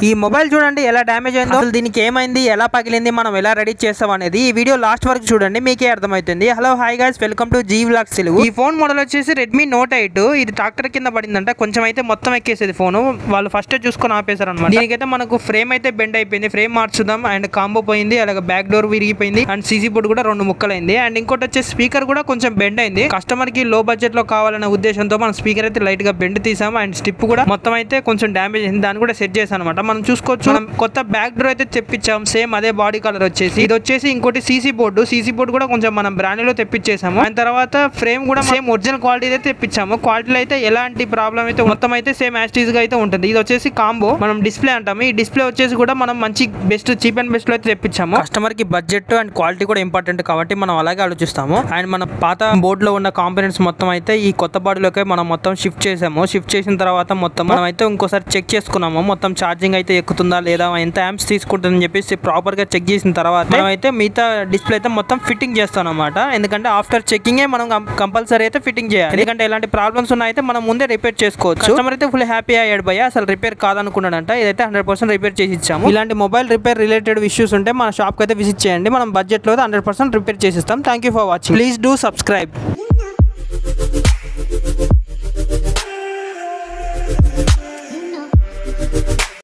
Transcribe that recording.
ఈ మొబైల్ చూడండి ఎలా డ్యామేజ్ అయిందో, అసలు దీనికి ఏమైంది, ఎలా పగిలింది, మనం ఎలా రెడీ చేస్తాం అనేది ఈ వీడియో లాస్ట్ వరకు చూడండి, మీకే అర్థమవుతుంది. Hello hi guys, welcome to G vlogs Telugu. ఈ ఫోన్ మోడల్ వచ్చేసి రెడ్మీ నోట్ 8. ఇది ట్రాక్టర్ కింద పడిందంట, కొంచెం అయితే మొత్తం ఎక్కేసేది ఫోన్. వాళ్ళు ఫస్ట్ చూసుకొని ఆపేశారు అనమాట. దీనికైతే మనకు ఫ్రేమ్ అయితే బెండ్ అయిపోయింది, ఫ్రేమ్ మార్చుదాం. అండ్ కాంబో పోయింది, అలాగే బ్యాక్ డోర్ విరిగిపోయింది, అండ్ సీసీ బోర్డు కూడా 2 ముక్కలైంది. అండ్ ఇంకోటి వచ్చే స్పీకర్ కూడా కొంచెం బెండ్ అయింది. కస్టమర్ కి లో బడ్జెట్ లో కావాలనే ఉద్దేశంతో మనం స్పీకర్ అయితే లైట్ గా బెండ్ తీసాం. అండ్ స్టిప్ కూడా మొత్తం అయితే కొంచెం డ్యామేజ్ అయింది, దాన్ని కూడా సెట్ చేసాం అనమాట. మనం చూసుకోవచ్చు, మనం కొత్త బ్యాక్ డోర్ అయితే తెప్పించాం, సేమ్ అదే బాడీ కలర్ వచ్చేసి. ఇది వచ్చేసి ఇంకోటి సీసీ బోర్డు కూడా కొంచెం మనం బ్రాండ్ లో తెప్పించేసాము. అండ్ తర్వాత ఫ్రేమ్ కూడా సేమ్ ఒరిజినల్ క్వాలిటీ అయితే తెప్పించాము. క్వాలిటీలో అయితే ఎలాంటి ప్రాబ్లం అయితే మొత్తం అయితే సేమ్ యాస్టీజ్ గా అయితే ఉంటుంది. ఇది వచ్చేసి కాంబో, మనం డిస్ప్లే అంటాము. ఈ డిస్ప్లే వచ్చేసి కూడా మనం మంచి బెస్ట్ చీప్ అండ్ బెస్ట్ లో అయితే తెప్పించాము. కస్టమర్ కి బడ్జెట్ అండ్ క్వాలిటీ కూడా ఇంపార్టెంట్ కాబట్టి మనం అలాగే ఆలోచిస్తాము. అండ్ మన పాత బోర్డు లో ఉన్న కాంపోనెంట్స్ మొత్తం అయితే ఈ కొత్త బాడీలోకి మనం మొత్తం షిఫ్ట్ చేసాము. షిఫ్ట్ చేసిన తర్వాత మొత్తం మనం అయితే ఇంకోసారి చెక్ చేసుకున్నాము, మొత్తం ఛార్జింగ్ అయితే ఎక్కుతుందా లేదా, ఎంత యాంప్స్ తీసుకుంటుందని చెప్పేసి ప్రాపర్ గా చెక్ చేసిన తర్వాత మనం అయితే మిగతా డిస్ప్లే అయితే మొత్తం ఫిట్టింగ్ చేస్తాం అనమాట. ఎందుకంటే ఆఫ్టర్ చెకింగ్ మనం కంపల్సరీ అయితే ఫిట్టింగ్ చేయాలి. ఎందుకంటే ఎలాంటి ప్రాబ్లమ్స్ ఉన్నాయితే మనం ముందే రిపేర్ చేసుకోవచ్చు. కస్టమర్ అయితే ఫుల్ హ్యాపీ అయ్యాడు భయ్య, అసలు రిపేర్ కాదనుకున్నాడంట. ఇదైతే 100% రిపేర్ చేసి ఇచ్చాము. ఇలాంటి మొబైల్ రిపేర్ రిలేటెడ్ ఇష్యూస్ ఉంటే మన షాప్ కి అయితే విజిట్ చేయండి, మనం బడ్జెట్ లో 100% రిపేర్ చేసిస్తాం. Thank you for watching. Please do subscribe.